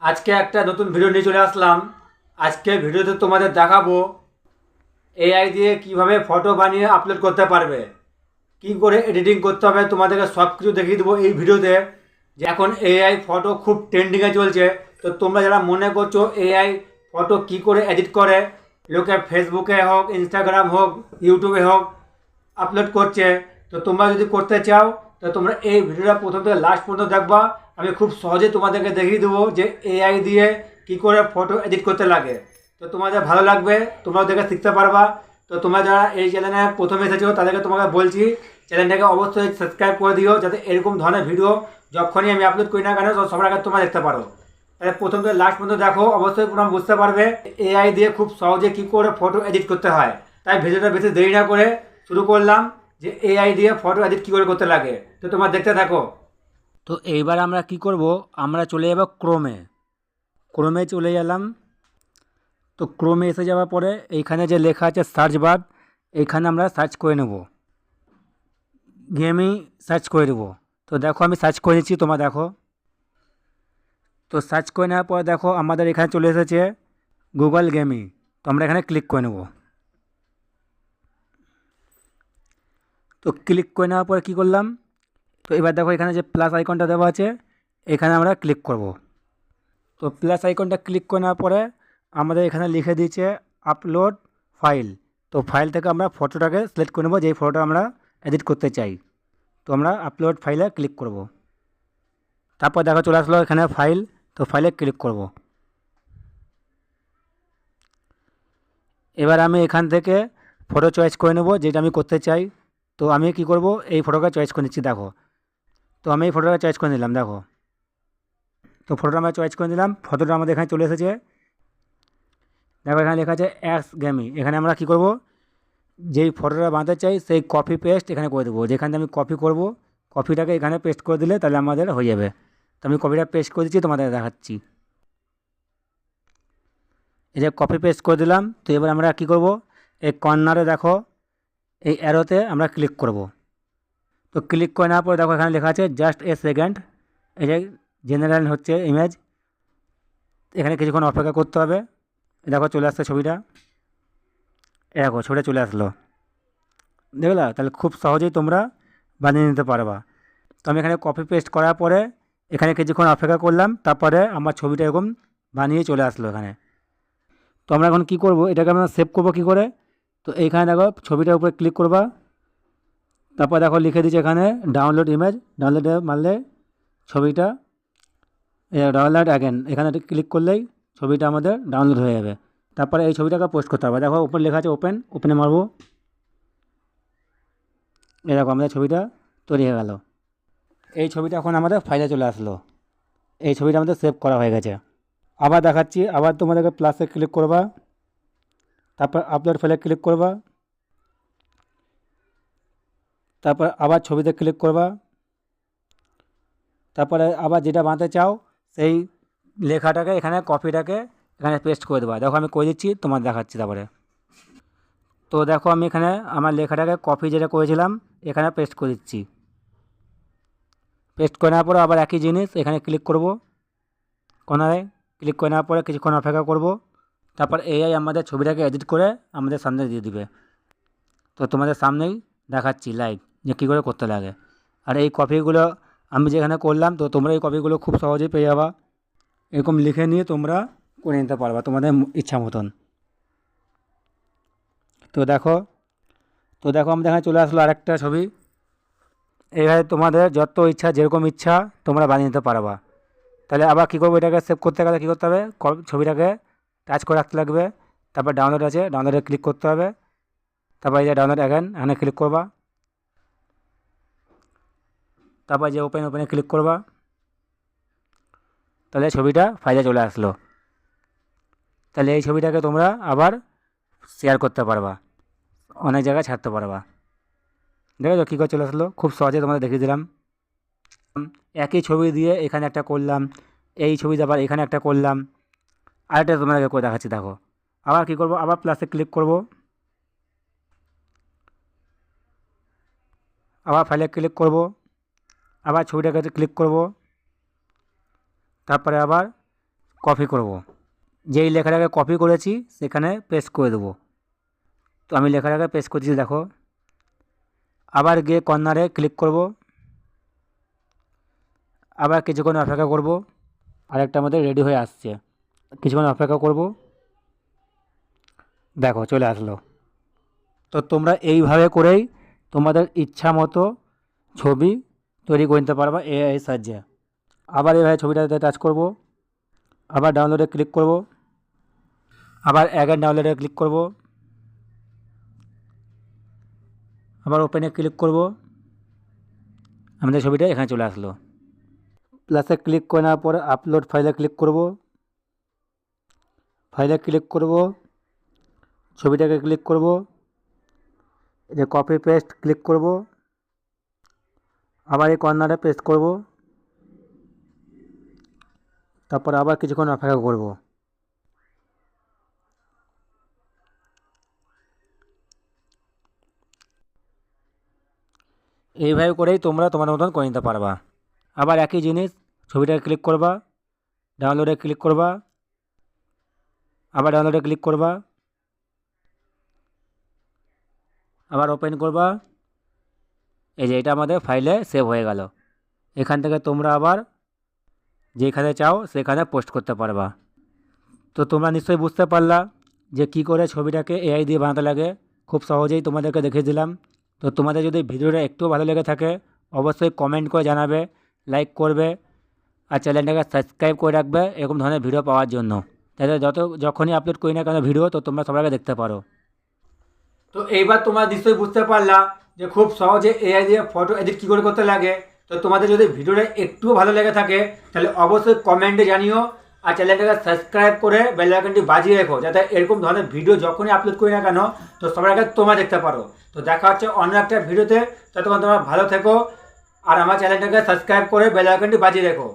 আজকে একটা নতুন ভিডিও নিয়ে চলে আসলাম। আজকে ভিডিওতে তোমাদের দেখাবো এআই দিয়ে কিভাবে ফটো বানিয়ে আপলোড করতে পারবে, কি করে এডিটিং করতে হবে তোমাদেরকে সব কিছু দেখিয়ে দেবো এই ভিডিওতে। যে এখন এআই ফটো খুব ট্রেন্ডিংয়ে চলছে, তো তোমরা যারা মনে করছো এআই ফটো কি করে এডিট করে লোকে ফেসবুকে হোক, ইনস্টাগ্রাম হোক, ইউটিউবে হোক আপলোড করছে, তো তোমরা যদি করতে চাও তো তোমরা এই ভিডিওটা প্রথম থেকে লাস্ট পর্যন্ত দেখবা। আমি খুব সহজে তোমাদেরকে দেখিয়ে দেবো যে এআই দিয়ে কি করে ফটো এডিট করতে লাগে। তো তোমাদের ভালো লাগবে, তোমরাও দেখে শিখতে পারবা। তো তোমরা যারা এই চ্যানেলে প্রথমে এসেছো তাদেরকে তোমাকে বলছি চ্যানেলটাকে অবশ্যই সাবস্ক্রাইব করে দিও, যাতে এরকম ধরনের ভিডিও যখনই আমি আপলোড করি না কেন সবার আগে তোমরা দেখতে পারো। তাহলে প্রথম থেকে লাস্ট পর্যন্ত দেখো, অবশ্যই তোমরা বুঝতে পারবে এআই দিয়ে খুব সহজে কী করে ফটো এডিট করতে হয়। তাই ভিডিওটা বেশি দেরি না করে শুরু করলাম যে এআই দিয়ে ফটো এডিট কী করে করতে লাগে। তো তোমরা দেখতে থাকো। তো এইবার আমরা কি করব, আমরা চলে যাব ক্রোমে। ক্রোমে চলে গেলাম। তো ক্রোমে এসে যাওয়ার পরে এইখানে যে লেখা আছে সার্চ বার, এইখানে আমরা সার্চ করে নেব, গেমই সার্চ করে দেবো। তো দেখো আমি সার্চ করে দিচ্ছি, তোমরা দেখো। তো সার্চ করে নেওয়ার পর দেখো আমাদের এখানে চলে এসেছে গুগল গেমই। তো আমরা এখানে ক্লিক করে নেব। তো ক্লিক করে নেওয়ার পরে কী করলাম, তো এবার দেখো এখানে যে প্লাস আইকনটা দেওয়া আছে এখানে আমরা ক্লিক করব। তো প্লাস আইকনটা ক্লিক করে নেওয়ার পরে আমাদের এখানে লিখে দিয়েছে আপলোড ফাইল। তো ফাইল থেকে আমরা ফটোটাকে সিলেক্ট করে নেব, যেই ফটোটা আমরা এডিট করতে চাই। তো আমরা আপলোড ফাইলে ক্লিক করব। তারপর দেখো চলে আসলো এখানে ফাইল। তো ফাইলে ক্লিক করব। এবার আমি এখান থেকে ফটো চয়েস করে নেব যেটা আমি করতে চাই। তো আমি কি করব, এই ফটোটা চয়েস করে নিচ্ছি, দেখো। তো আমি এই ফটোটা চয়েস করে নিলাম, দেখো। তো ফটোটা আমরা চয়েস করে নিলাম, ফটোটা আমাদের এখানে চলে এসেছে। দেখো এখানে লেখা আছে অ্যাস গেমি। এখানে আমরা কি করব, যেই ফটোটা বানাতে চাই সেই কপি পেস্ট এখানে করে দেবো। যেখানে আমি কপি করব, কপিটাকে এখানে পেস্ট করে দিলে তাহলে আমাদের হয়ে যাবে। তো আমি কপিটা পেস্ট করে দিচ্ছি, তোমাদের দেখাচ্ছি। এই যে কপি পেস্ট করে দিলাম। তো এবার আমরা কি করব, এই কর্নারে দেখো এই অ্যারোতে আমরা ক্লিক করব। তো ক্লিক করে নেওয়ার পরে দেখো এখানে লেখা আছে জাস্ট এ সেকেন্ড। এই যে জেনারেল হচ্ছে ইমেজ, এখানে কিছুক্ষণ অপেক্ষা করতে হবে। দেখো চলে আসছে ছবিটা, দেখো ছবিটা চলে আসলো, দেখলা? তাহলে খুব সহজেই তোমরা বানিয়ে নিতে পারবা। তো আমি এখানে কপি পেস্ট করার পরে এখানে কিছুক্ষণ অপেক্ষা করলাম, তারপরে আমার ছবিটা এরকম বানিয়ে চলে আসলো এখানে। তো আমরা এখন কী করব, এটাকে আমরা সেভ করবো কী করে। তো এইখানে দেখো ছবিটার উপরে ক্লিক করবা, তারপর দেখো লিখে দিচ্ছে এখানে ডাউনলোড ইমেজ। ডাউনলোডে মারলে ছবিটা, ডাউনলোড অ্যাগেন এখানে ক্লিক করলেই ছবিটা আমাদের ডাউনলোড হয়ে যাবে। তারপরে এই ছবিটাকে পোস্ট করতে হবে। দেখো উপরে লেখা আছে ওপেন, ওপেনে মারবো। এই দেখো আমাদের ছবিটা তৈরি হয়ে গেল। এই ছবিটা এখন আমাদের ফাইলে চলে আসলো। এই ছবিটা আমাদের সেভ করা হয়ে গেছে। আবার দেখাচ্ছি, আবার তোমাদেরকে প্লাসে ক্লিক করবা, তারপর আপলোড ফাইলে ক্লিক করবা, তারপর আবার ছবিতে ক্লিক করবা, তারপরে আবার যেটা বানাতে চাও সেই লেখাটাকে এখানে কপিটাকে এখানে পেস্ট করে দেবা। দেখো আমি করে দিচ্ছি, তোমার দেখাচ্ছি তারপরে। তো দেখো আমি এখানে আমার লেখাটাকে কপি যেটা করেছিলাম এখানে পেস্ট করে দিচ্ছি। পেস্ট করে নেওয়ার পরে আবার একই জিনিস এখানে ক্লিক করব, কোনায় ক্লিক করে নেওয়ার পরে কিছুক্ষণ অপেক্ষা করব। তারপর এআই আমাদের ছবিটাকে এডিট করে আমাদের সামনে দিয়ে দিবে। তো তোমাদের সামনেই দেখাচ্ছি লাইভ যে কী করে করতে লাগে। আর এই কপিগুলো আমি যেখানে করলাম, তো তোমরা এই কপিগুলো খুব সহজেই পেয়ে যাবা। এরকম লিখে নিয়ে তোমরা করে নিতে পারবা তোমাদের ইচ্ছা মতন। তো দেখো, তো দেখো আমাদের এখানে চলে আসলো আরেকটা ছবি। এইভাবে তোমাদের যত ইচ্ছা, যেরকম ইচ্ছা তোমরা বানিয়ে নিতে পারবা। তাহলে আবার কী করবো, এটাকে সেভ করতে গেলে কী করতে হবে, ছবিটাকে টাচ করে রাখতে লাগবে। তারপর ডাউনলোড আছে, ডাউনলোডে ক্লিক করতে হবে। তারপর এই যে ডাউনলোড অ্যাগেন এখানে ক্লিক করবা, তারপর যে ওপেন, ওপেনে ক্লিক করবা। তাহলে ছবিটা ফাইলে চলে আসলো। তাহলে এই ছবিটাকে তোমরা আবার শেয়ার করতে পারবা, অনেক জায়গায় ছাড়তে পারবা। দেখেছো কী করে চলে আসলো, খুব সহজে তোমাদের দেখিয়ে দিলাম। একই ছবি দিয়ে এখানে একটা করলাম, এই ছবি আবার এখানে একটা করলাম, আরেকটা তোমাদেরকে করে দেখাচ্ছি। দেখো আবার কী করবো, আবার প্লাসে ক্লিক করব, আবার ফাইলে ক্লিক করব, আবার ছবিটাকে ক্লিক করব, তারপরে আবার কপি করব। যেই লেখাটাকে কপি করেছি সেখানে পেস্ট করে দেবো। তো আমি লেখাটাকে পেস্ট করছি, দেখো। আবার গিয়ে কর্নারে ক্লিক করব, আবার কিছুক্ষণ অপেক্ষা করব। আরেকটা আমাদের রেডি হয়ে আসছে, কিছুক্ষণ অপেক্ষা করব। দেখো চলে আসলো। তো তোমরা এইভাবে করেই তোমাদের ইচ্ছা মতো ছবি তৈরি করে নিতে পারবা এআই এর সাহায্যে। আবার এইভাবে ছবিটাতে টাচ করব, আবার ডাউনলোডে ক্লিক করব, আবার অ্যাগেন ডাউনলোডে ক্লিক করব, আবার ওপেনে ক্লিক করব। আমাদের ছবিটা এখানে চলে আসলো। প্লাসে ক্লিক করার পর আপলোড ফাইলে ক্লিক করব, ফাইলে ক্লিক করব, ছবিটাকে ক্লিক করব, এই যে কপি পেস্ট ক্লিক করব, আবার এই কর্নারে পেস্ট করব, তারপর আবার কিছুক্ষণ অপেক্ষা করব। এইভাবে করেই তোমরা তোমার মতন করে নিতে পারবা। আবার একই জিনিস, ছবিটাকে ক্লিক করবা, ডাউনলোডে ক্লিক করবা, আবার ডাউনলোডে ক্লিক করবা, আবার ওপেন করবা। এই যে এটা আমাদের ফাইলে সেভ হয়ে গেল। এখান থেকে তোমরা আবার যেখানে চাও সেখানে পোস্ট করতে পারবা। তো তোমরা নিশ্চয়ই বুঝতে পারলা যে কী করে ছবিটাকে এআই দিয়ে বানাতে লাগে। খুব সহজেই তোমাদেরকে দেখিয়ে দিলাম। তো তোমাদের যদি ভিডিওটা একটু ভালো লেগে থাকে অবশ্যই কমেন্ট করে জানাবে, লাইক করবে, আর চ্যানেলটাকে সাবস্ক্রাইব করে রাখবে এরকম ধরনের ভিডিও পাওয়ার জন্য। তাহলে যখনই আপলোড করি না কেন ভিডিও, তো তোমরা সবাইকে দেখতে পারো। তো এইবার তোমরা নিশ্চয়ই বুঝতে পারলা যে খুব সহজে এআই দিয়ে ফটো এডিট কী করে করতে লাগে। তো তোমাদের যদি ভিডিওটা একটু ভালো লেগে থাকে তাহলে অবশ্যই কমেন্টে জানিও, আর চ্যানেলটাকে সাবস্ক্রাইব করে বেল আইকনটি বাজিয়ে রেখো, যাতে এরকম ধরনের ভিডিও যখনই আপলোড করি না কেন তো সবার আগে তোমরা দেখতে পারো। তো দেখা হচ্ছে অন্য একটা ভিডিওতে। ততক্ষণ তোমরা ভালো থেকো, আর আমার চ্যানেলটাকে সাবস্ক্রাইব করে বেল আইকনটি বাজিয়ে রেখো।